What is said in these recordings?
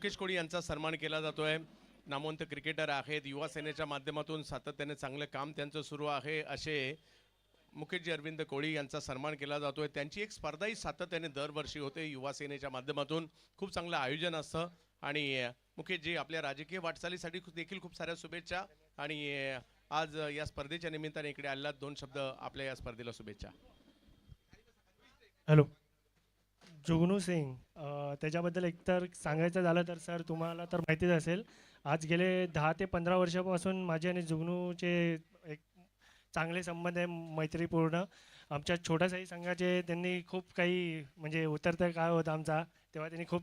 मुकेश कोळी यांचा सन्मान केला जातोय. नामवंत क्रिकेटर आहेत, युवा सेनेच्या माध्यमातून सातत्याने चांगलं काम त्यांचं सुरू आहे. असे मुकेशजी अरविंद कोळी यांचा सन्मान केला जातोय. त्यांची एक स्पर्धाही सातत्याने दरवर्षी होते युवा सेनेच्या माध्यमातून. खूप चांगलं आयोजन असतं आणि मुकेशजी आपल्या राजकीय वाटचालीसाठी देखील खूप साऱ्या शुभेच्छा. आणि आज या स्पर्धेच्या निमित्ताने इकडे आलेला दोन शब्द आपल्या या स्पर्धेला शुभेच्छा. हॅलो, जुगनू सिंग, त्याच्याबद्दल एकतर सांगायचं झालं तर सर तुम्हाला तर माहितीच असेल, आज गेले 10 ते 15 वर्षापासून माझे आणि जुगनूचे एक चांगले संबंध आहे, मैत्रीपूर्ण. आमच्या छोट्याशाही संघाचे त्यांनी खूप काही म्हणजे उतरता काळ होता आमचा, तेव्हा त्यांनी खूप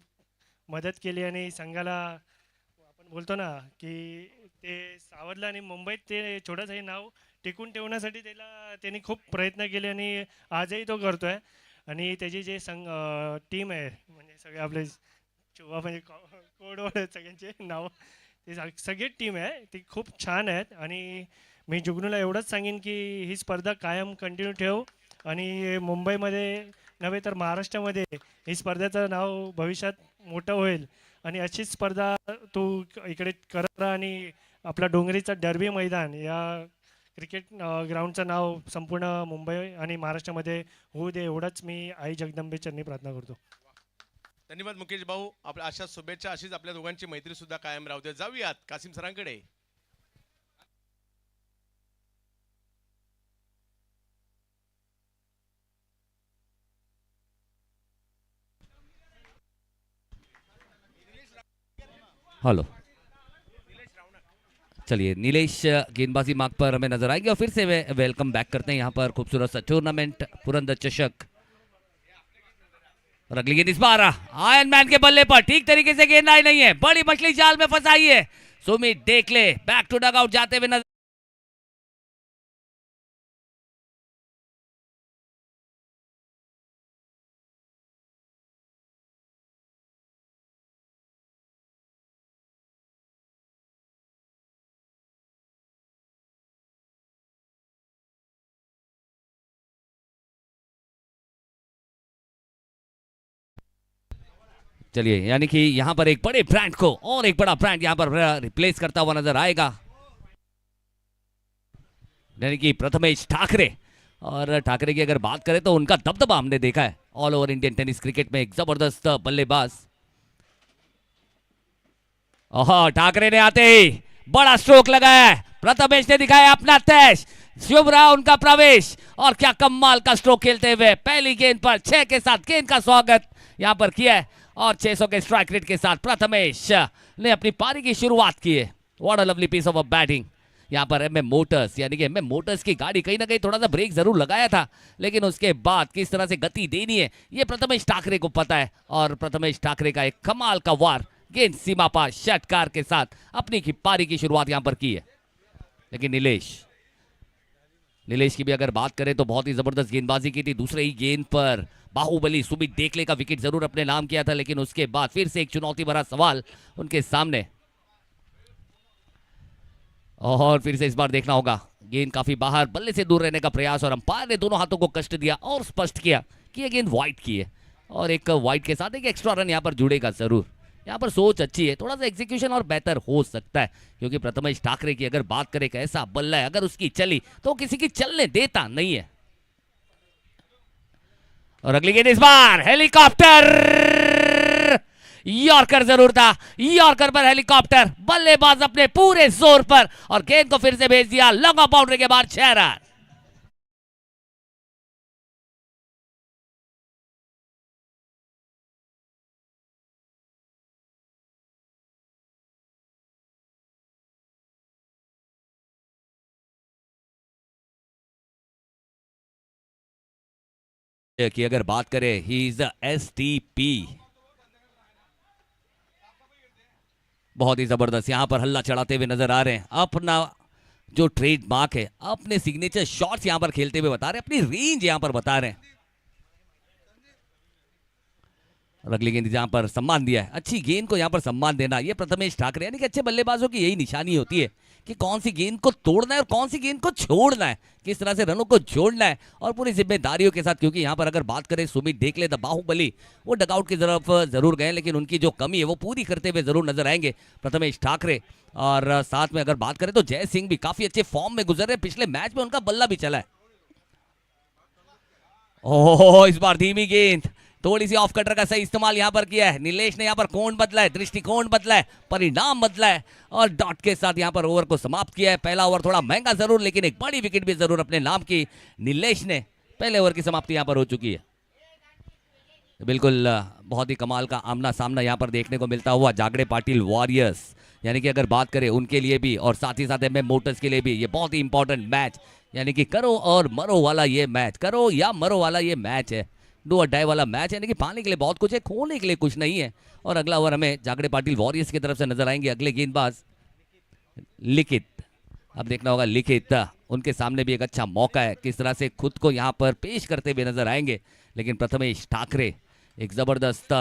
मदत केली आणि संघाला आपण बोलतो ना की ते सावरलं आणि मुंबईत ते छोटंसंही नाव टिकून ठेवण्यासाठी त्यांनी खूप प्रयत्न केले आणि आजही तो करतोय. आणि त्याची जे टीम आहे म्हणजे सगळे आपले चुवा म्हणजे कोडवर्ड आहेत सगळ्यांचे नाव, ते सगळी टीम आहे ती खूप छान आहेत. आणि मी जुगनूला एवढंच सांगेन की ही स्पर्धा कायम कंटिन्यू ठेव आणि मुंबईमध्ये नव्हे तर महाराष्ट्रामध्ये ही स्पर्धेचं नाव भविष्यात मोठं होईल. आणि अशीच स्पर्धा तू इकडे करत राहा आणि आपला डोंगरीचा डर्बी मैदान या क्रिकेट ग्राउंडचं नाव संपूर्ण मुंबई आणि महाराष्ट्रामध्ये होऊ दे, एवढंच मी आई जगदंबे चरणी प्रार्थना करतो. धन्यवाद मुकेश भाऊ. आपल्या अशा शुभेच्छा, अशीच आपल्या दोघांची मैत्री सुद्धा कायम राहू दे. जाऊयात कासिम सरांकडे. हेलो, चलिए नीलेश गेंदबाजी मार्ग पर हमें नजर आएंगे और फिर से वेलकम बैक करते हैं यहाँ पर खूबसूरत सा टूर्नामेंट पुरंदर चषक। और अगली गेंद इस बार आयरन मैन के बल्ले पर ठीक तरीके से गेंद आई नहीं है, बड़ी मछली जाल में फंसाई है। सुमित देखले बैक टू डग आउट जाते हुए नजर। चलिए, यानी कि यहां पर एक बड़े ब्रांड को और एक बड़ा ब्रांड यहां पर रिप्लेस करता हुआ नजर आएगा, यानी कि प्रथमेश ठाकरे। और ठाकरे की अगर बात करें तो उनका दबदबा हमने देखा है all over Indian tennis cricket में, एक जबरदस्त बल्लेबाज। ओह, ठाकरे ने आते ही बड़ा स्ट्रोक लगाया है, प्रथमेश ने दिखाया अपना तेज, शुभ रहा उनका प्रवेश। और क्या कमाल का स्ट्रोक खेलते हुए पहली गेंद पर 6 के साथ गेंद का स्वागत यहां पर किया है और 600 के स्ट्राइक रेट के साथ प्रथमेश ने अपनी पारी की शुरुआत की है। What a lovely piece of batting यहाँ पर एमएम मोटर्स, यानी कि एमएम मोटर्स की गाड़ी कहीं ना कहीं थोड़ा सा ब्रेक जरूर लगाया था, लेकिन उसके बाद किस तरह से गति देनी है ये प्रथमेश ठाकरे को पता है। और प्रथमेश ठाकरे का एक कमाल का वार गेंद सीमा पार षटकार के साथ अपनी की पारी की शुरुआत यहाँ पर की है। लेकिन नीलेश की भी अगर बात करें तो बहुत ही जबरदस्त गेंदबाजी की थी। दूसरे ही गेंद पर बाहुबली सुमित देखले का विकेट जरूर अपने नाम किया था, लेकिन उसके बाद फिर से एक चुनौती भरा सवाल उनके सामने। और फिर से इस बार देखना होगा, गेंद काफी बाहर, बल्ले से दूर रहने का प्रयास और अंपायर ने दोनों हाथों को कष्ट दिया और स्पष्ट किया कि यह गेंद वाइड की है और एक वाइड के साथ एक एक्स्ट्रा रन यहां पर जुड़ेगा जरूर। यहाँ पर सोच अच्छी है, थोड़ा सा एग्जीक्यूशन और बेहतर हो सकता है, क्योंकि प्रथमेश ठाकरे की अगर बात करें एक ऐसा बल्ला है, अगर उसकी चली तो किसी की चलने देता नहीं है। और अगली गेंद इस बार हेलीकॉप्टर, यॉर्कर जरूर था, यॉर्कर पर हेलीकॉप्टर, बल्लेबाज अपने पूरे जोर पर और गेंद को फिर से भेज दिया लॉन्ग ऑफ बाउंड्री के बाद 6 रन। की अगर बात करें, ही इज एसटीपी, बहुत ही जबरदस्त यहां पर हल्ला चढ़ाते हुए नजर आ रहे हैं। अपना जो ट्रेडमार्क है, अपने सिग्नेचर शॉट्स यहां पर खेलते हुए बता रहे हैं, अपनी रेंज यहां पर बता रहे हैं। और अगली गेंद यहाँ पर सम्मान दिया है, अच्छी गेंद को यहाँ पर सम्मान देना, ये प्रथमेश ठाकरे यानी कि अच्छे बल्लेबाजों की यही निशानी होती है कि कौन सी गेंद को तोड़ना है और कौन सी गेंद को छोड़ना है, किस तरह से रनों को जोड़ना है और पूरी जिम्मेदारियों के साथ। क्योंकि यहाँ पर अगर बात करें सुमित डेकले द बाहुबली, वो डगआउट की तरफ जरूर गए लेकिन उनकी जो कमी है वो पूरी करते हुए जरूर नजर आएंगे प्रथमेश ठाकरे। और साथ में अगर बात करें तो जय सिंह भी काफी अच्छे फॉर्म में गुजर रहे, पिछले मैच में उनका बल्ला भी चला है। ओह, इस बार धीमी गेंद, थोड़ी सी ऑफ कटर का सही इस्तेमाल यहां पर किया है नीलेश ने, यहां पर कोण बदला है, दृष्टिकोण बदला है, परिणाम बदला है और डॉट के साथ यहां पर ओवर को समाप्त किया है। पहला ओवर थोड़ा महंगा जरूर लेकिन एक बड़ी विकेट भी जरूर अपने नाम की नीलेश ने, पहले ओवर की समाप्ति यहां पर हो चुकी है। बिल्कुल बहुत ही कमाल का आमना सामना यहां पर देखने को मिलता हुआ जागड़े पाटिल वॉरियर्स, यानी कि अगर बात करें उनके लिए भी और साथ ही साथ एमएम मोटर्स के लिए भी ये बहुत ही इंपॉर्टेंट मैच, यानी कि करो और मरो वाला ये मैच, करो या मरो वाला ये मैच है, डू और डाई वाला मैच है, यानी कि पाने के लिए बहुत कुछ है, खोने के लिए कुछ नहीं है। और अगला ओवर हमें जागड़े पाटिल वॉरियर्स की तरफ से नजर आएंगे अगले गेंदबाज लिखित। अब देखना होगा लिखित, उनके सामने भी एक अच्छा मौका है, किस तरह से खुद को यहाँ पर पेश करते हुए नजर आएंगे। लेकिन प्रथमेश ठाकरे एक जबरदस्त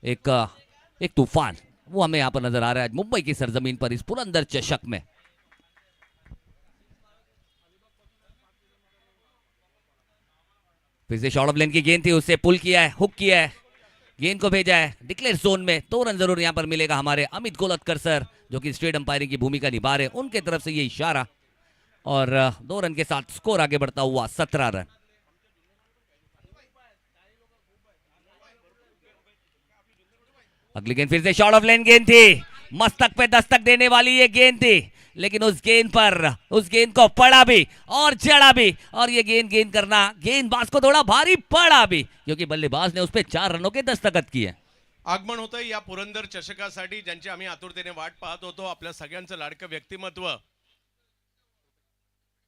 एक तूफान वो हमें यहाँ पर नजर आ रहा है मुंबई की सरजमीन पर इस पुरंदर चषक में। फिर से शॉर्ट ऑफ लेन की गेंद थी, उससे पुल किया है, हुक किया है, गेंद को भेजा है डिक्लेयर जोन में, 2 रन जरूर यहां पर मिलेगा हमारे अमित गोलतकर सर जो कि स्टेट अंपायरिंग की भूमिका निभा रहे, उनके तरफ से ये इशारा और 2 रन के साथ स्कोर आगे बढ़ता हुआ 17 रन। अगली गेंद फिर से शॉर्ट ऑफ लेन गेंद थी, मस्तक पे दस्तक देने वाली ये गेंद थी लेकिन उस गेंद को पड़ा भी और चढ़ा भी और ये गेंद करना गेंदबाज को थोड़ा भारी पड़ा भी क्योंकि बल्लेबाज ने उस पे 4 रनों के दस्तखत किए। आगमन होतंय या पुरंदर चषकासाठी ज्यांची आम्ही आतुरतेने वाट पाहत होतो, आपल्या सगळ्यांचं लाडकं व्यक्तिमत्व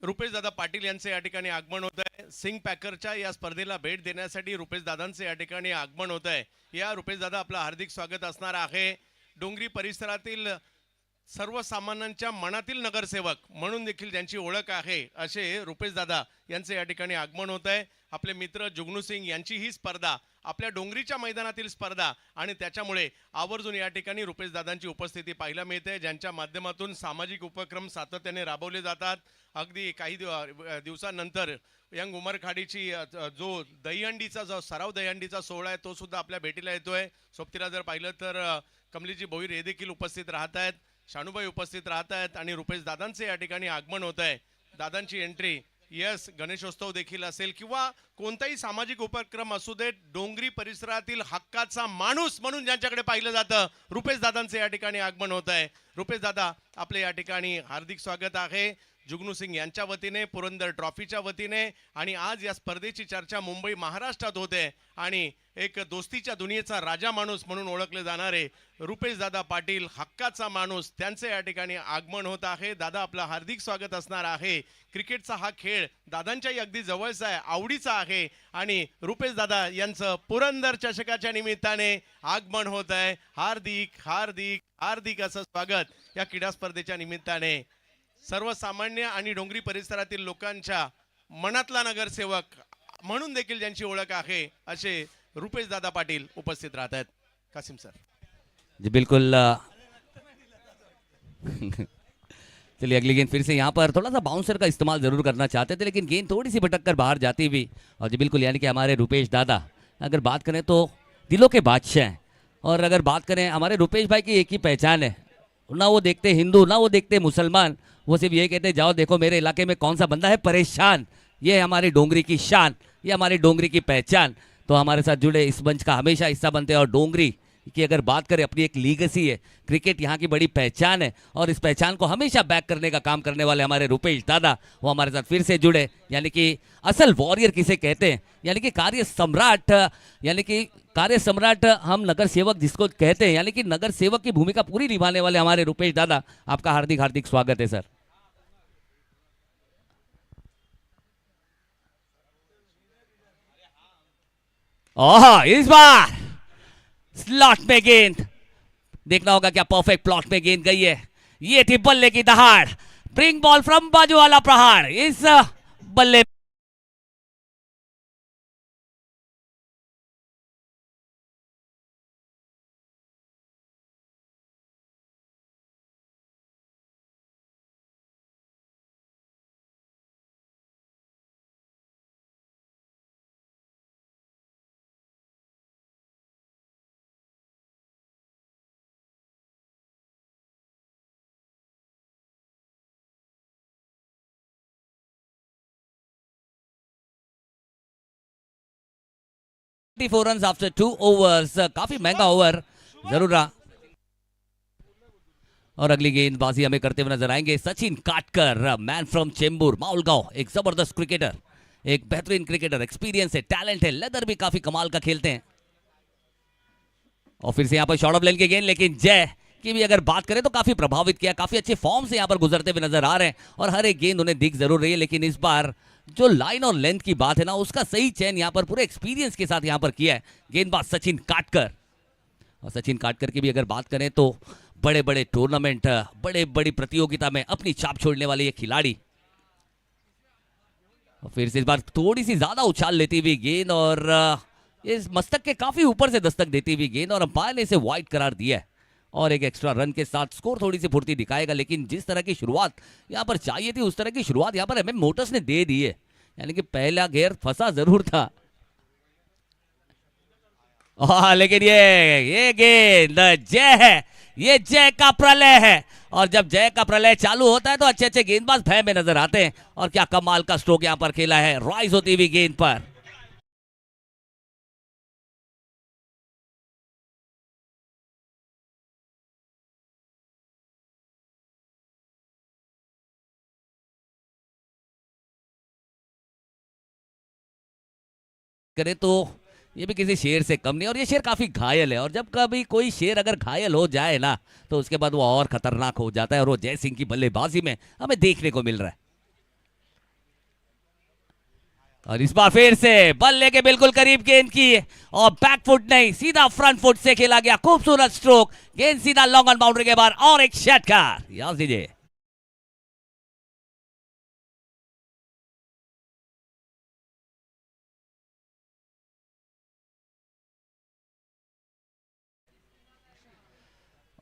रुपेश दादा पाटील यांचे या ठिकाणी आगमन होत आहे। सिंग पॅकरच्या या स्पर्धेला भेट देण्यासाठी रुपेश दादांचे या ठिकाणी आगमन होत आहे। या रुपेश दादा आपलं हार्दिक स्वागत असणार आहे। डोंगरी परिसरातील सर्वसामान्यांच्या मनातील नगरसेवक म्हणून देखील ज्यांची ओळख आहे असे रुपेश दादा यांचे या ठिकाणी आगमन होत आहे। आपले मित्र जुगनू सिंग यांची ही स्पर्धा आपल्या डोंगरीच्या मैदानातील स्पर्धा आणि त्याच्यामुळे आवर्जून या ठिकाणी रुपेश दादांची उपस्थिती पाहायला मिळते, ज्यांच्या माध्यमातून सामाजिक उपक्रम सातत्याने राबवले जातात। अगदी काही दिवसांनंतर यंग उमरखाडीची जो दहीहंडीचा जो सराव दहीहंडीचा सोहळा आहे तो सुद्धा आपल्या भेटीला येतोय। सोबतीला जर पाहिलं तर कमलीजी भोईर हे देखील उपस्थित राहत आहेत, शानूबाई उपस्थित राहत आहेत आणि रुपेश दादांचे या ठिकाणी आगमन होत आहे। दादांची एंट्री यस गणेशोत्सव देखील असेल किंवा कोणताही सामाजिक उपक्रम असू दे, डोंगरी परिसरातील हक्काचा माणूस म्हणून ज्यांच्याकडे पाहिलं जातं रुपेश दादांचे या ठिकाणी आगमन होत आहे। रुपेश दादा आपले या ठिकाणी हार्दिक स्वागत आहे जुगनू सिंग यांच्या वतीने, पुरंदर ट्रॉफीच्या वतीने। आणि आज या स्पर्धेची चर्चा मुंबई महाराष्ट्रात होते आणि एक दोस्तीच्या दुनियेचा राजा माणूस म्हणून ओळखले जाणारे रुपेश दादा पाटील हक्काचा माणूस त्यांचे या ठिकाणी आगमन होत आहे। दादा आपलं हार्दिक स्वागत असणार आहे। क्रिकेटचा हा खेळ दादांच्याही अगदी जवळचा आहे, आवडीचा आहे आणि रुपेश दादा यांचं पुरंदर चषकाच्या निमित्ताने आगमन होत आहे। हार्दिक हार्दिक हार्दिक असं स्वागत या क्रीडा स्पर्धेच्या निमित्ताने। सर्वसामान्य आणि डोंगरी परिसरातील लोकांच्या मनातला नगरसेवक म्हणून देखील ज्यांची ओळख आहे असे रुपेश दादा पाटील उपस्थित राहत आहेत। कासिम सर जी बिल्कुल चलिए अगली गेंद फिर से यहाँ पर थोड़ा सा बाउंसर का इस्तेमाल जरूर करना चाहते थे लेकिन गेंद थोड़ी सी भटक कर बाहर जाती हुई। और जी बिल्कुल यानी कि हमारे रुपेश दादा अगर बात करें तो दिलों के बादशाह हैं और अगर बात करें हमारे रुपेश भाई की एक ही पहचान है, ना वो देखते हिंदू ना वो देखते मुसलमान, वो सिर्फ ये कहते जाओ देखो मेरे इलाके में कौन सा बंदा है परेशान। ये है हमारी डोंगरी की शान, ये हमारी डोंगरी की पहचान। तो हमारे साथ जुड़े इस मंच का हमेशा हिस्सा बनते हैं और डोंगरी की अगर बात करें अपनी एक लीगेसी है, क्रिकेट यहाँ की बड़ी पहचान है और इस पहचान को हमेशा बैक करने का काम करने वाले हमारे रुपेश दादा वो हमारे साथ फिर से जुड़े, यानी कि असल वॉरियर किसे कहते हैं, यानी कि कार्य सम्राट, यानी कि कार्य सम्राट हम नगर सेवक जिसको कहते हैं, यानी कि नगर सेवक की भूमिका पूरी निभाने वाले हमारे रुपेश दादा, आपका हार्दिक हार्दिक स्वागत है सर। ओह इस बार स्लॉट में गेंद, देखना होगा क्या परफेक्ट प्लॉट में गेंद गई है। ये थी बल्ले की दहाड़, ब्रिंग बॉल फ्रॉम बाजू वाला प्रहार। इस बल्ले 4 रन आफ्टर 2 ओवर्स। काफी महंगा ओवर जरूर रहा। और अगली गेंदबाजी हमें करते हुए नजर आएंगे सचिन काटकर, मैन फ्रॉम चेंबूर माउलगांव। एक जबरदस्त क्रिकेटर, एक बेहतरीन क्रिकेटर, एक्सपीरियंस है, टैलेंट है, लेदर भी काफी कमाल का खेलते हैं। और फिर से यहाँ पर शॉर्ट ऑफ लेन की गेंद, लेकिन जय की भी अगर बात करें तो काफी प्रभावित किया, काफी अच्छे फॉर्म से यहाँ पर गुजरते हुए नजर आ रहे हैं और हर एक गेंद उन्हें दिख जरूर रही है। लेकिन इस बार जो लाइन और लेंथ की बात है ना, उसका सही चयन यहाँ पर पूरे एक्सपीरियंस के साथ यहाँ पर किया है गेंदबाज सचिन काटकर। और सचिन काटकर की भी अगर बात करें तो बड़े बड़े टूर्नामेंट, बड़े बड़ी प्रतियोगिता में अपनी छाप छोड़ने वाले ये खिलाड़ी। और फिर से इस बार थोड़ी सी ज्यादा उछाल लेती हुई गेंद और इस मस्तक के काफी ऊपर से दस्तक देती हुई गेंद, और अंपायर ने इसे वाइड करार दिया है और एक एक्स्ट्रा रन के साथ स्कोर थोड़ी सी फुर्ती दिखाएगा। लेकिन जिस तरह की शुरुआत यहाँ पर चाहिए थी उस तरह की शुरुआत यहाँ पर एमएम मोटर्स ने दे दी है, यानी कि पहला घेर फंसा जरूर था। लेकिन ये गेंद जय है, ये जय का प्रलय है। और जब जय का प्रलय चालू होता है तो अच्छे अच्छे गेंदबाज भय में नजर आते हैं। और क्या कमाल का स्ट्रोक यहाँ पर खेला है राइज होती हुई गेंद पर। करें तो ये भी किसी शेर से कम नहीं, और ये शेर काफी घायल है। और जब कभी कोई शेर अगर घायल हो जाए ना तो उसके बाद वो और खतरनाक हो जाता है, और वो जय सिंह की बल्लेबाजी में हमें देखने को मिल रहा है। और इस बार फिर से बल्ले के बिल्कुल करीब गेंद की, और बैक फुट नहीं सीधा फ्रंट फुट से खेला गया, खूबसूरत स्ट्रोक, गेंद सीधा लॉन्ग ऑन बाउंड्री के बाहर और एक षटकार। याद दीजिए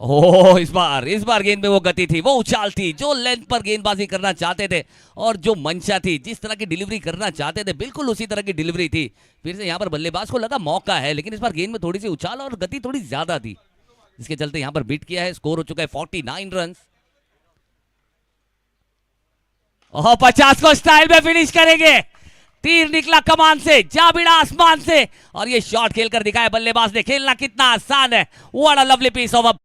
ओह, इस बार गेंद में वो गति थी, वो उछाल थी, जो लेंथ पर गेंदबाजी करना चाहते थे और जो मंशा थी, जिस तरह की डिलीवरी करना चाहते थे बिल्कुल उसी तरह की डिलीवरी थी। फिर से यहाँ पर बल्लेबाज को लगा मौका है, लेकिन इस बार गेंद में थोड़ी सी उछाल और गति थोड़ी ज्यादा थी, इसके चलते यहाँ पर बीट किया है। स्कोर हो चुका है 49 रन। 50 को स्टाइल में फिनिश करेंगे, तीर निकला कमान से, जा भिड़ा आसमान से, और ये शॉट खेलकर दिखाया बल्लेबाज ने, खेलना कितना आसान है। What a lovely piece of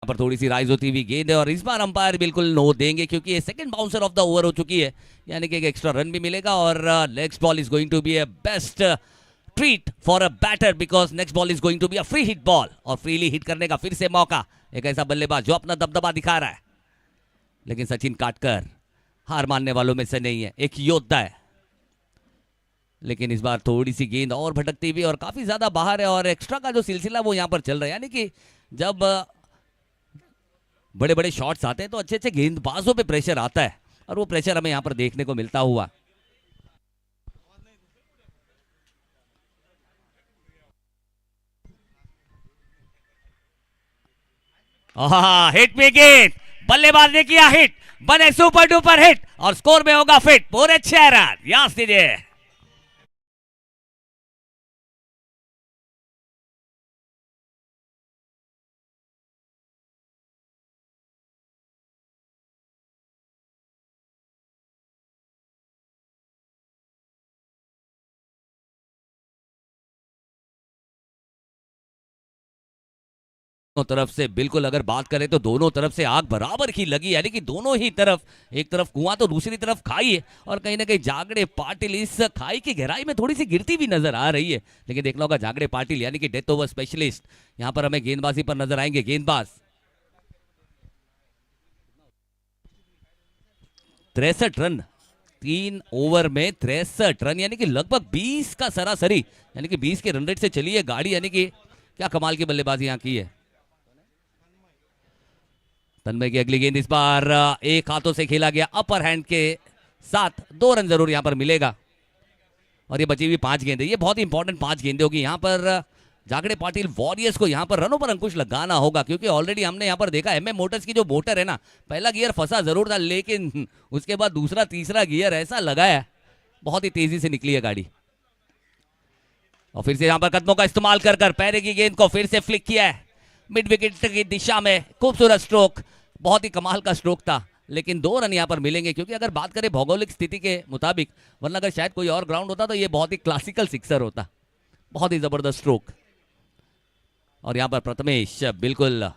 पर थोड़ी सी राइज होती हुई गेंद है, और इस बार अंपायर बिल्कुल नो देंगे क्योंकि ये second bouncer of the over हो चुकी है, यानी कि एक एक्स्ट्रा रन भी मिलेगा। और next ball is going to be a best treat for a batter, because next ball is going to be a free hit ball, और फ्रीली हिट करने का फिर से मौका। एक ऐसा बल्लेबाज जो अपना दबदबा दिखा रहा है, लेकिन सचिन काटकर हार मानने वालों में से नहीं है, एक योद्धा है। लेकिन इस बार थोड़ी सी गेंद और भटकती हुई और काफी ज्यादा बाहर है, और एक्स्ट्रा का जो सिलसिला वो यहाँ पर चल रहा है, यानी कि जब बड़े बड़े शॉट्स आते हैं तो अच्छे अच्छे गेंदबाजों पे प्रेशर आता है, और वो प्रेशर हमें यहां पर देखने को मिलता हुआ। हिट में गेंद, बल्लेबाज ने किया हिट, बने सुपर डुपर हिट, और स्कोर में होगा फिट, पूरे 6 रन। याद दीजिए तरफ से बिल्कुल अगर बात करें तो दोनों तरफ से आग बराबर की लगी, यानी कि दोनों ही तरफ, एक तरफ कुआं तो दूसरी तरफ खाई है, और कहीं ना कहीं जागड़े पाटिल इस खाई की गहराई में थोड़ी सी गिरती भी नजर आ रही है। लेकिन देखना होगा जागड़े पाटिल यानी कि डेथ ओवर स्पेशलिस्ट यहां पर हमें गेंदबाजी पर नजर आएंगे। गेंदबाज 63 रन, 3 ओवर में 63 रन, यानी कि लगभग 20 का सरासरी, यानी कि 20 के रन रेट से चली है गाड़ी, यानी कि क्या कमाल की बल्लेबाजी यहां की है। तन्मय की अगली गेंद इस बार एक हाथों से खेला गया, अपर हैंड के साथ 2 रन जरूर यहां पर मिलेगा। और ये बची हुई 5 गेंदें, ये बहुत इंपॉर्टेंट 5 गेंदें होगी यहां पर। जागड़े पाटिल वॉरियर्स को यहां पर रनों पर अंकुश लगाना होगा, क्योंकि ऑलरेडी हमने यहां पर देखा एमएम मोटर्स की जो मोटर है ना, पहला गियर फंसा जरूर था, लेकिन उसके बाद दूसरा तीसरा गियर ऐसा लगाया बहुत ही तेजी से निकली है गाड़ी। और फिर से यहां पर कदमों का इस्तेमाल कर कर पैरे की गेंद को फिर से फ्लिक किया है मिड विकेट की दिशा में। खूबसूरत स्ट्रोक, बहुत ही कमाल का स्ट्रोक था, लेकिन 2 रन यहां पर मिलेंगे क्योंकि अगर बात करें भौगोलिक स्थिति के मुताबिक, वरना अगर शायद कोई और ग्राउंड होता तो ये बहुत ही क्लासिकल सिक्सर होता। बहुत ही जबरदस्त स्ट्रोक। और यहां पर प्रथमेश बिल्कुल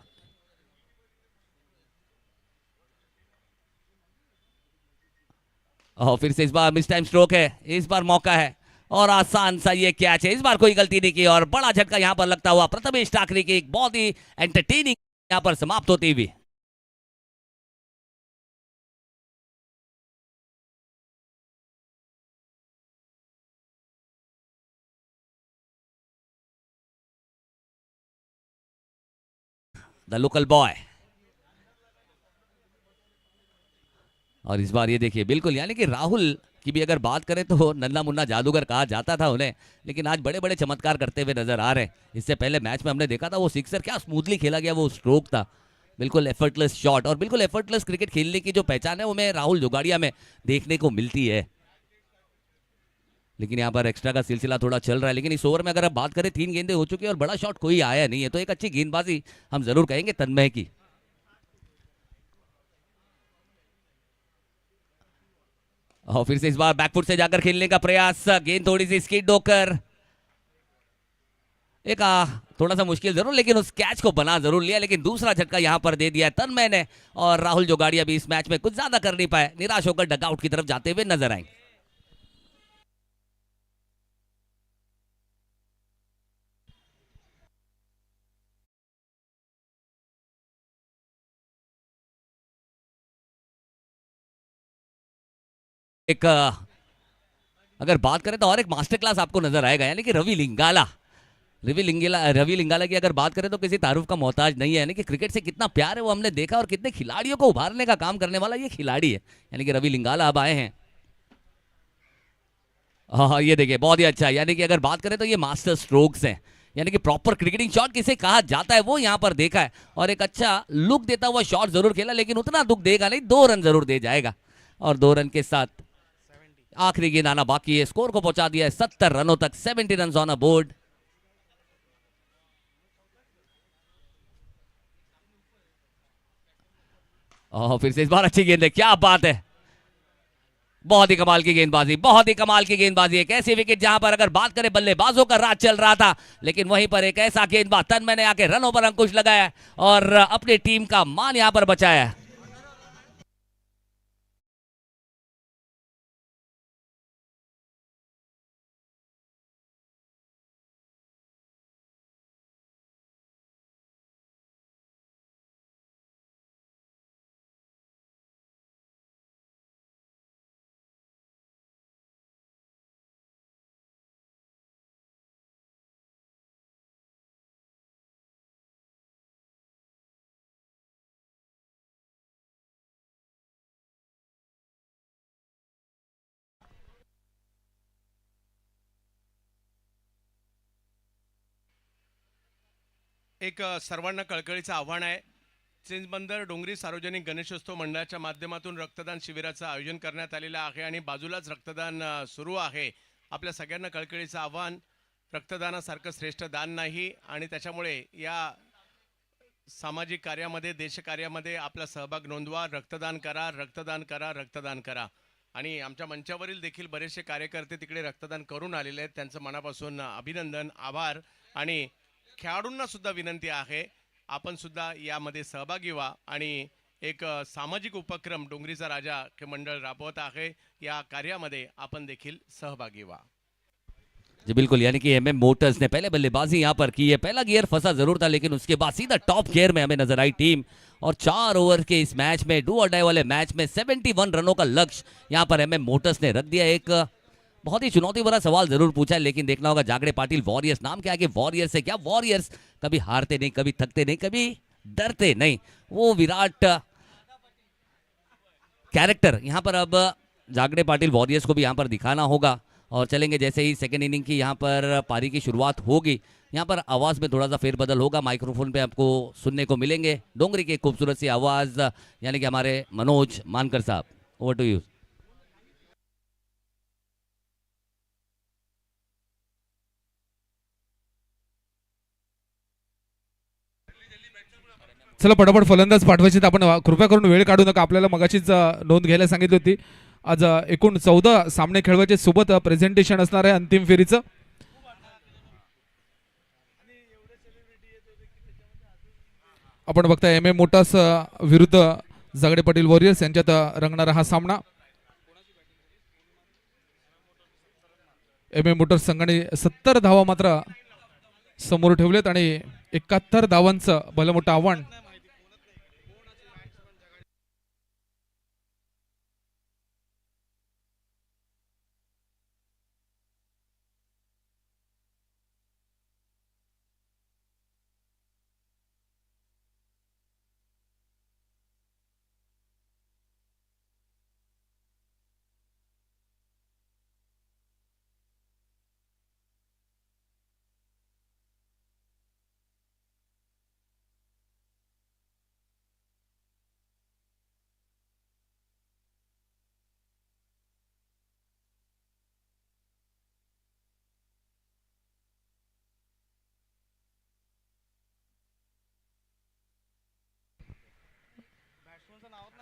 और फिर से इस बार मिस टाइम स्ट्रोक है, इस बार मौका है और आसान सा ये कैच है। इस बार कोई गलती नहीं की और बड़ा झटका यहां पर लगता हुआ प्रथमेश ठाकरे की एक बहुत ही एंटरटेनिंग यहां पर समाप्त होती हुई। The local boy. और इस बार ये देखिए बिल्कुल, यानी कि राहुल की भी अगर बात करें तो नन्ना मुन्ना जादूगर कहा जाता था उन्हें, लेकिन आज बड़े बड़े चमत्कार करते हुए नजर आ रहे हैं। इससे पहले मैच में हमने देखा था वो सिक्सर क्या स्मूथली खेला गया, वो स्ट्रोक था, बिल्कुल एफर्टलेस शॉट। और बिल्कुल एफर्टलेस क्रिकेट खेलने की जो पहचान है वो हमें राहुल जोगाड़िया में देखने को मिलती है। लेकिन यहाँ पर एक्स्ट्रा का सिलसिला थोड़ा चल रहा है, लेकिन इस ओवर में अगर आप बात करें 3 गेंदें हो चुकी है और बड़ा शॉट कोई आया नहीं है, तो एक अच्छी गेंदबाजी हम जरूर कहेंगे तन्मय की। और फिर से इस बार बैकफुट से जाकर खेलने का प्रयास, गेंद थोड़ी सी स्किड होकर एक थोड़ा सा मुश्किल जरूर, लेकिन उस कैच को बना जरूर लिया। लेकिन दूसरा झटका यहां पर दे दिया है तन्मय ने और राहुल जोगाड़िया भी इस मैच में कुछ ज्यादा कर नहीं पाए, निराश होकर डगआउट की तरफ जाते हुए नजर आएंगे। एक अगर बात करें तो और एक मास्टर क्लास आपको नजर आएगा, यानी कि रवि लिंगाला की अगर बात करें तो किसी तारुफ का मोहताज नहीं है। यानी कि क्रिकेट से कितना प्यार है वो हमने देखा और कितने खिलाड़ियों को उभारने का काम करने वाला ये खिलाड़ी है, यानी कि रवि लिंगाला अब आए हैं। हाँ ये देखिए बहुत ही अच्छा, यानी कि अगर बात करें तो ये मास्टर स्ट्रोक्स हैं, यानी कि प्रॉपर क्रिकेटिंग शॉट किसे कहा जाता है वो यहाँ पर देखा है। और एक अच्छा लुक देता हुआ शॉट जरूर खेला, लेकिन उतना दुख देगा नहीं, 2 रन जरूर दे जाएगा। और 2 रन के साथ आखिरी गेंद आना बाकी है, स्कोर को पहुंचा दिया है 70 रनों तक, 70 रन ऑन अ बोर्ड। और फिर से इस बार अच्छी गेंद है, क्या बात है, बहुत ही कमाल की गेंदबाजी, बहुत ही कमाल की गेंदबाजी। एक ऐसी विकेट जहां पर अगर बात करें बल्लेबाजों का राज चल रहा था, लेकिन वहीं पर एक ऐसा गेंदबाज तन्मय ने आके रनों पर अंकुश लगाया और अपनी टीम का मान यहां पर बचाया। एक सर्वांना कळकळीचं आव्हान आहे। चिंचबंदर डोंगरी सार्वजनिक गणेशोत्सव मंडळाच्या माध्यमातून रक्तदान शिबिराचं आयोजन करण्यात आलेलं आहे आणि बाजूलाच रक्तदान सुरू आहे। आपल्या सगळ्यांना कळकळीचं आव्हान, रक्तदानासारखं श्रेष्ठ दान नाही आणि त्याच्यामुळे या सामाजिक कार्यामध्ये, देशकार्यामध्ये आपला सहभाग नोंदवा, रक्तदान करा, रक्तदान करा, रक्तदान करा। आणि आमच्या मंचावरील देखील बरेचसे कार्यकर्ते तिकडे रक्तदान करून आलेले आहेत, त्यांचं मनापासून अभिनंदन, आभार। आणि खेळाडूंना सुद्धा विनंती आहे, आपण सुद्धा यामध्ये सहभागी व्हा आणि एक सामाजिक उपक्रम डोंगरीचा राजा के मंडळ राबवत आहे, या कार्यामध्ये आपण देखील सहभागी व्हा। जी बिल्कुल, यानी कि एमएम मोटर्स ने पहले बल्लेबाजी यहां पर की है, पहला गियर फंसा जरूर था, लेकिन उसके बाद सीधा टॉप गियर में हमें नजर आई टीम। और 4 ओवर के इस मैच में, डू और डाई वाले मैच में 71 रनों का लक्ष्य यहां पर एमएम मोटर्स ने रख दिया। एक बहुत ही चुनौती भरा सवाल जरूर पूछा है, लेकिन देखना होगा जागड़े पाटिल वॉरियर्स नाम के आगे वॉरियर्स है क्या? वॉरियर्स कभी हारते नहीं, कभी थकते नहीं, कभी डरते नहीं, वो विराट कैरेक्टर यहां पर अब जागड़े पाटिल वॉरियर्स को भी यहां पर दिखाना होगा। और चलेंगे जैसे ही सेकेंड इनिंग की यहाँ पर पारी की शुरुआत होगी, यहाँ पर आवाज़ में थोड़ा सा फेरबदल होगा, माइक्रोफोन पे आपको सुनने को मिलेंगे डोंगरी की खूबसूरत सी आवाज़, यानी कि हमारे मनोज मानकर साहब, ओवर टू यू। चला पटापट फलंदाज पाठवायचे आपण कृपया करून वेळ काढू नका. आपल्याला मगाशीच नोंद घ्यायला सांगितली होती. आज एकूण 14 सामने खेळवायचे, सोबत प्रेझेंटेशन असणार आहे अंतिम फेरीचं. आपण बघताय एम ए मोटर्स विरुद्ध जागडे पाटील वॉरियर्स यांच्यात रंगणारा हा सामना. एम ए मोटर्स संघाने 70 धावा मात्र समोर ठेवलेत आणि 71 धावांचं भलं मोठं आव्हान.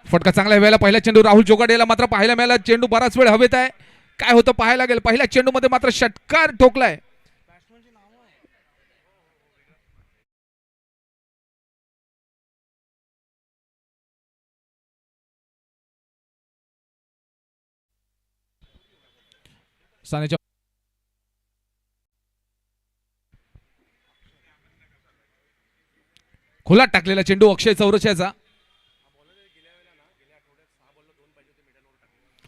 फटका चांगला वेळेला पहिला चेंडू राहुल जोगाडेला मात्र पाहायला मिळाला. चेंडू बराच वेळ हवेत आहे, काय होतं पाहायला गेलं. पहिल्या चेंडू मध्ये मात्र षटकार ठोकलाय. सानेच्या खुला टाकलेला चेंडू अक्षय चौरसियाचा.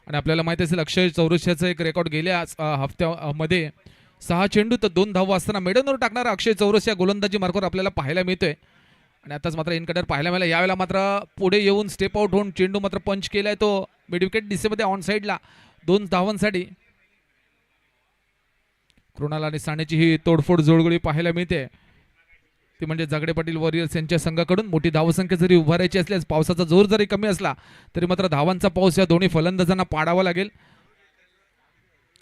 आणि आपल्याला माहिती असेल अक्षय चौरसियाचं एक रेकॉर्ड गेल्या हफ्त्यामध्ये 6 चेंडू तर 2 धावा असताना मेडनवर टाकणारा अक्षय चौरसिया गोलंदाजी मार्गावर आपल्याला पाहायला मिळतोय. आणि आताच मात्र इनकटर पाहायला मिळाला. यावेळेला मात्र पुढे येऊन स्टेप आउट होऊन चेंडू मात्र पंच केलाय तो मिड विकेट दिशेमध्ये ऑन साईडला 2 धावांसाठी. कृणाल आणि सानेची ही तोडफोड जोडगोळी पाहायला मिळते. ती म्हणजे जागडे पाटील वॉरियर्स यांच्या संघाकडून मोठी धावसंख्या जरी उभारायची असल्यास पावसाचा जोर जरी कमी असला तरी मात्र धावांचा पाऊस या दोन्ही फलंदाजांना पाडावा लागेल.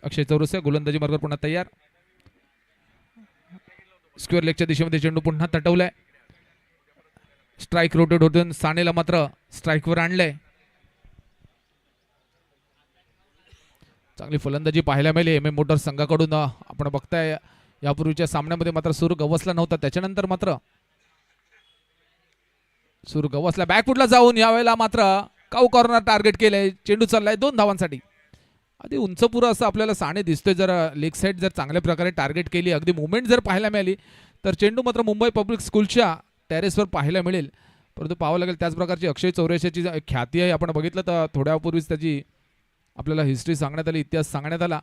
अक्षय चौरसिया गोलंदाजी मार्गावर पुन्हा तयार. स्क्वेअर लेगच्या दिशेमध्ये चेंडू पुन्हा तटवलाय. स्ट्राईक रोटेट होतून सानेला मात्र स्ट्राईकवर आणलंय. चांगली फलंदाजी पाहायला मिळाली एम ए मोटर्स संघाकडून. आपण बघताय यापूर्वीच्या सामन्यामध्ये मात्र सूर गवसला नव्हता, त्याच्यानंतर मात्र सूर गवसला. बॅकफुटला जाऊन यावेळेला मात्र काऊ कॉर्नर टार्गेट केलंय. चेंडू चाललाय 2 धावांसाठी. आधी उंच पुरं असं आपल्याला साने दिसतोय. जर लेग साईड जर चांगल्या प्रकारे टार्गेट केली, अगदी मुवमेंट जर पाहायला मिळाली तर चेंडू मात्र मुंबई पब्लिक स्कूलच्या टेरेसवर पाहायला मिळेल. परंतु पाहावं लागेल त्याच प्रकारची अक्षय चौरसियाची ख्याती आहे. आपण बघितलं तर थोड्यापूर्वीच त्याची आपल्याला हिस्ट्री सांगण्यात आली, इतिहास सांगण्यात आला.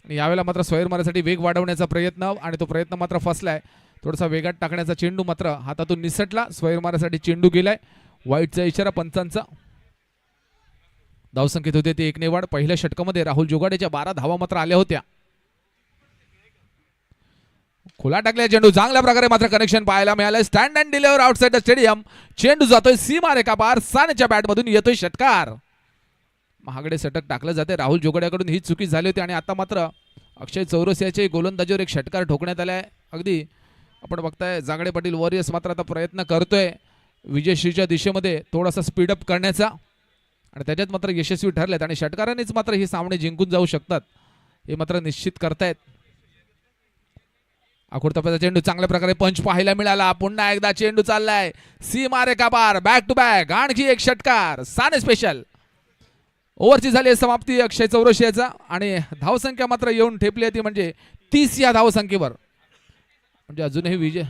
आणि यावेळेला मात्र स्वैर मारण्यासाठी वेग वाढवण्याचा प्रयत्न, आणि तो प्रयत्न मात्र फसलाय. थोडासा वेगात टाकण्याचा चेंडू मात्र हातातून निसटला. स्वैर मारण्यासाठी चेंडू गेलाय. वाईटचा इशारा पंचांचा. धावसंख्येत होते ते 1 ने वाढ. पहिल्या षटकामध्ये राहुल जोगाडेच्या 12 धावा मात्र आल्या होत्या. खुला टाकलेला चेंडू चांगल्या प्रकारे मात्र कनेक्शन पाहायला मिळालंय. Stand and deliver outside the stadium. चेंडू जातोय सीमा रेखा पार. सानेच्या बॅटमधून येतोय षटकार. महागडे षटक टाकलं जाते. राहुल जोगड्याकडून ही चुकी झाली होती आणि आता मात्र अक्षय चौरसियाच्या गोलंदाजीवर एक षटकार ठोकण्यात आलाय. अगदी आपण बघताय जागडे पाटील वॉरियर्स मात्र आता प्रयत्न करतोय विजयश्रीच्या दिशेमध्ये थोडासा स्पीडअप करण्याचा, आणि त्याच्यात मात्र यशस्वी ठरलेत. आणि षटकारांनीच मात्र ही सामने जिंकून जाऊ शकतात हे मात्र निश्चित करतायत. आखुडतापाचा चेंडू चांगल्या प्रकारे पंच पाहायला मिळाला. पुन्हा एकदा चेंडू चाललाय सीमा रेखा पार. बॅक टू बॅक आणखी एक षटकार. साने स्पेशल. ओव्हरची झाली समाप्ती अक्षय चौरसियाचा, आणि धावसंख्या मात्र येऊन ठेपली ती म्हणजे 30 या धावसंख्येवर. म्हणजे अजूनही विजय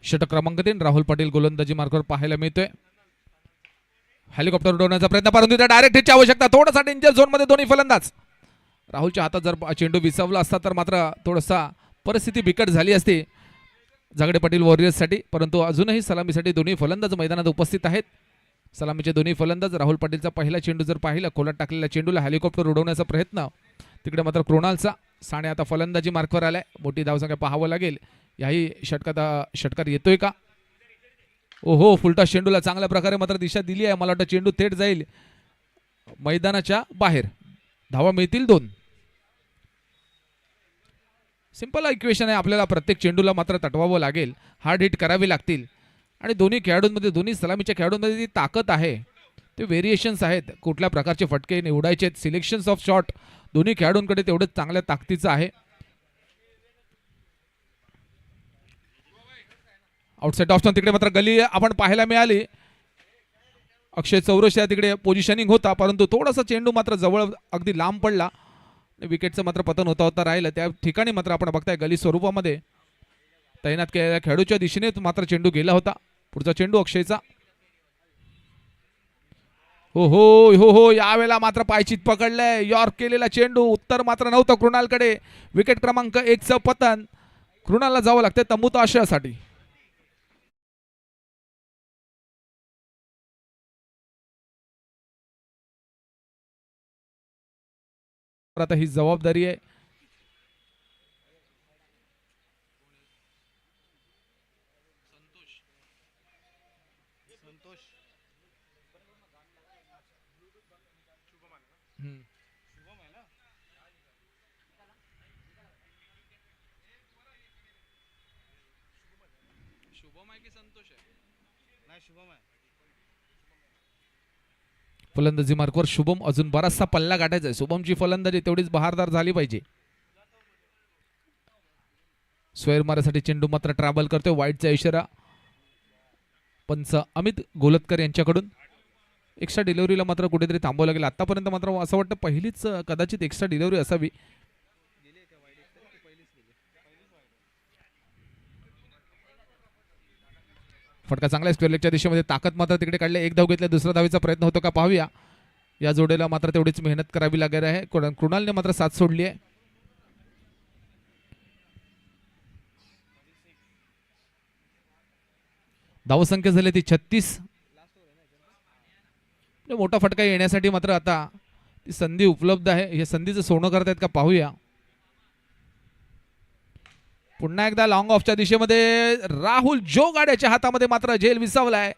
षटक क्रमांक 3 राहुल पाटील गोलंदाजी मार्कवर पाहायला मिळतोय. हेलिकॉप्टर उडवण्याचा प्रयत्न, परंतु त्या डायरेक्ट हिटची आवश्यकता. थोडासा डेंजर झोन मध्ये दोन्ही फलंदाज. राहुलच्या हातात जर चेंडू विसावला असता तर मात्र थोडासा परिस्थिती बिकट झाली असती झगडे पाटील वॉरियर्ससाठी. परंतु अजूनही सलामीसाठी दोन्ही फलंदाज मैदानात उपस्थित आहेत. सलामीचे दोन्ही फलंदाज. राहुल पाटीलचा पहिला चेंडू जर पाहिला, खोलात टाकलेल्या चेंडूला हेलिकॉप्टर उडवण्याचा प्रयत्न. तिकडे मात्र कृणालचा. साने आता फलंदाजी मार्कवर आलाय. मोठी धावसंख्या पाहावं लागेल. याही षटकार येतोय का? ओहो, फुलटा चेंडूला चांगल्या प्रकारे मात्र दिशा दिली आहे. मला वाटतं चेंडू थेट जाईल मैदानाच्या बाहेर. धावा मिळतील 2. सिंपल इक्वेशन आहे. आपल्याला प्रत्येक चेंडूला मात्र तटवावं लागेल. हार्ड हिट करावी लागतील. आणि दोन्ही खेळाडूंमध्ये, दोन्ही सलामीच्या खेळाडूंमध्ये ती ताकद आहे. ते व्हेरिएशन्स आहेत. कुठल्या प्रकारचे फटके निवडायचे, सिलेक्शन्स ऑफ शॉट दोन्ही खेळाडूंकडे तेवढंच चांगल्या ताकदीचं आहे. आउटसाइड ऑप्शन तिकडे मात्र गली आपण पाहायला मिळाली. अक्षय चौरसिया तिकडे पोझिशनिंग होता, परंतु थोडासा चेंडू मात्र जवळ अगदी लांब पडला. विकेटचं मात्र पतन होता राहिलं. त्या ठिकाणी मात्र आपण बघताय गली स्वरूपामध्ये तैनात केलेल्या खेळाडूच्या दिशेने मात्र चेंडू गेला होता. पुढचा चेंडू अक्षयचा. हो हो हो हो, यावेळेला मात्र पायचीत पकडलंय. यॉर्क केलेला चेंडू, उत्तर मात्र नव्हतं कृणालकडे. विकेट क्रमांक 1चं पतन. कृणालला जावं लागतंय तंबूत आशयासाठी. आता ही जबाबदारी आहे. फलंदाजी मार्कवर शुभम. अजून बराचसा पल्ला गाठायचा आहे. शुभमची फलंदाजी तेवढीच बहारदार झाली पाहिजे. स्क्वेअर मारासाठी चेंडू मात्र ट्रॅव्हल करतोय. वाईटचा इशारा पंच अमित गोलतकर यांच्याकडून. एक्स्ट्रा डिलिव्हरीला मात्र कुठेतरी थांबावं लागेल. आतापर्यंत मात्र असं वाटतं पहिलीच कदाचित एक्स्ट्रा डिलिव्हरी असावी. फटका चांगला स्क्वेअर लेगच्या दिशेमध्ये. ताकद मात्र तिकडे काढले. एक धाव घेतल्या, दुसरा धावीचा प्रयत्न होतो का पाहूया. या जोडीला मात्र तेवढीच मेहनत करावी लागणार आहे. कृणालने मात्र साथ सोडली आहे. धावसंख्या झाली ती 36. मोठा फटका येण्यासाठी मात्र आता ती संधी उपलब्ध आहे. हे संधीचं सोनं करतायत का पाहूया. पुन्हा एकदा लॉंग ऑफच्या दिशेमध्ये राहुल जोगाड्याच्या हातामध्ये मात्र झेल विसावलाय.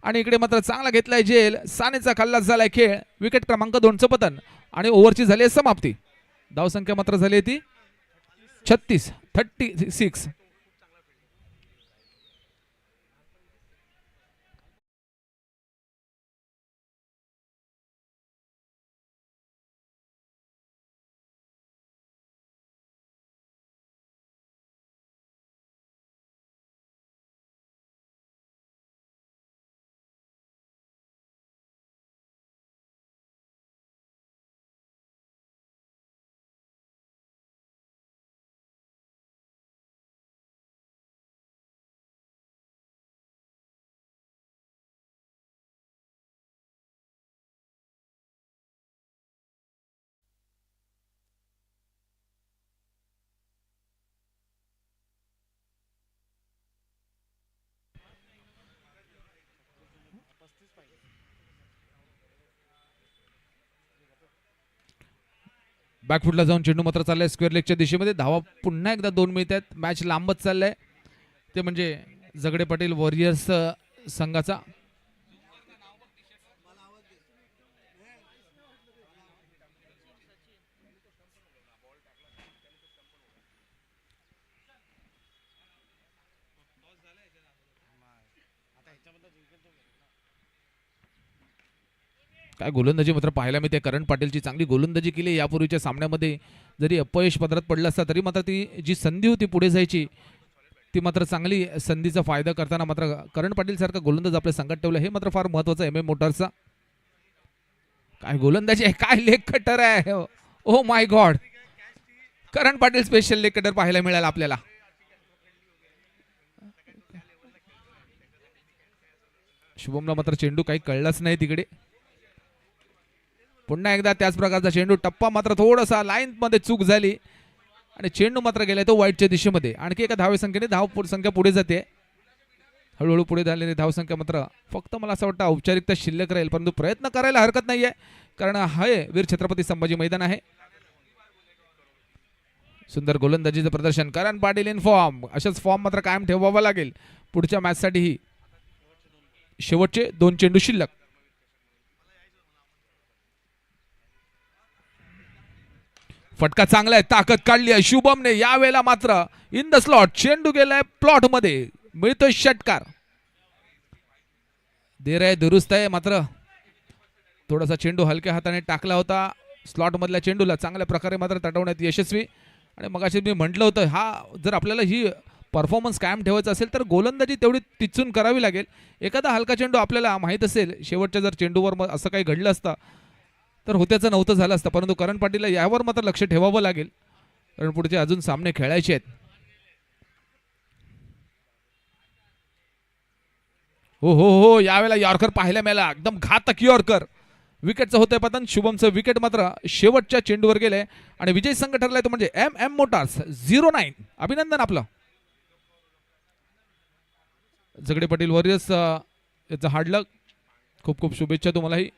आणि इकडे मात्र चांगला घेतलाय झेल. सानेचा खल्लास झालाय खेळ. विकेट क्रमांक 2चं पतन आणि ओव्हरची झाली आहे समाप्ती. धावसंख्या मात्र झाली ती 36. बॅकफुटला जाऊन चेंडू मात्र चाललाय स्क्वेअर लेगच्या दिशेमध्ये. धावा पुन्हा एकदा 2 मिळत आहेत. मॅच लांबच चाललाय. ते म्हणजे झगडे पाटील वॉरियर्स संघाचा. काय गोलंदाजी मात्र पाहायला मिळते. करण पाटीलची चांगली गोलंदाजी केली यापूर्वीच्या सामन्यामध्ये. जरी अपयश पदरात पडलं असता तरी मात्र ती जी संधी होती पुढे जायची ती मात्र चांगली संधीचा फायदा करताना मात्र करण पाटील सारखा गोलंदाज आपल्या संघात ठेवला हे मात्र फार महत्वाचं. एम एम मोटर्सचा काय गोलंदाजी आहे, काय लेग कटर आहे. Oh my God, Karan Patil special leg cutter पाहायला मिळाला आपल्याला. शुभमला मात्र चेंडू काही कळलाच नाही तिकडे. पुन्हा एकदा त्याच प्रकारचा चेंडू, टप्पा मात्र थोडासा लाईन मध्ये चूक झाली आणि चेंडू मात्र गेलाय तो वाईटच्या दिशेमध्ये. आणखी एका धावे संख्येने संख्या पुढे जाते. हळूहळू पुढे झालेली धावसंख्या मात्र फक्त मला असं वाटतं औपचारिकता शिल्लक राहील, परंतु प्रयत्न करायला हरकत नाहीये कारण हे वीर छत्रपती संभाजी मैदान आहे. सुंदर गोलंदाजीचं प्रदर्शन, करण पाटील इन फॉर्म. अशाच फॉर्म मात्र कायम ठेवावा लागेल पुढच्या मॅचसाठीही. शेवटचे 2 चेंडू शिल्लक. फटका चांगला आहे, ताकद काढली आहे शुभमने. यावेळेला मात्र इन द स्लॉट चेंडू गेलाय प्लॉट मध्ये, मिळतोय षटकार. देर आहे, दुरुस्त आहे, मात्र थोडासा चेंडू हलक्या हाताने टाकला होता. स्लॉट मधल्या चेंडूला चांगल्या प्रकारे मात्र तटवण्यात यशस्वी. आणि मगाशी मी म्हटलं होतं, हा जर आपल्याला ही परफॉर्मन्स कायम ठेवायचा असेल तर गोलंदाजी तेवढी टिचून करावी लागेल. एखादा हलका चेंडू आपल्याला माहित असेल, शेवटच्या जर चेंडूवर असं काही घडलं असतं तर होत्याचं नव्हतं झालं असतं, परंतु करण पाटीलला यावर मात्र लक्ष ठेवावं लागेल कारण पुढचे अजून सामने खेळायचे आहेत. हो हो हो, यावेळेला यॉर्कर पाहायला मिळाला, एकदम घातक यॉर्कर. विकेटचं होतंय पतन. शुभमचं विकेट मात्र शेवटच्या चेंडूवर गेले आणि विजय संघ ठरलाय तो म्हणजे MM मोटार्स 09. अभिनंदन आपलं. झगडे पाटील वॉरियर्स याचं हार्ड लक. खूप खूप शुभेच्छा तुम्हालाही.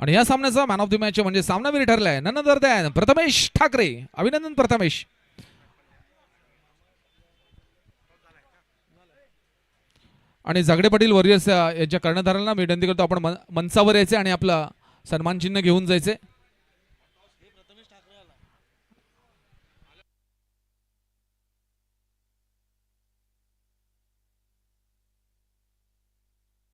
आणि या सामन्याचा मॅन ऑफ द मॅच म्हणजे सामनावीर ठरलाय none other than Prathamesh Thackeray. अभिनंदन प्रथमेश. आणि झगडे पाटील वॉरियर्स यांच्या कर्णधारांना मी विनंती करतो आपण मंचावर यायचे आणि आपला सन्मान चिन्ह घेऊन जायचे.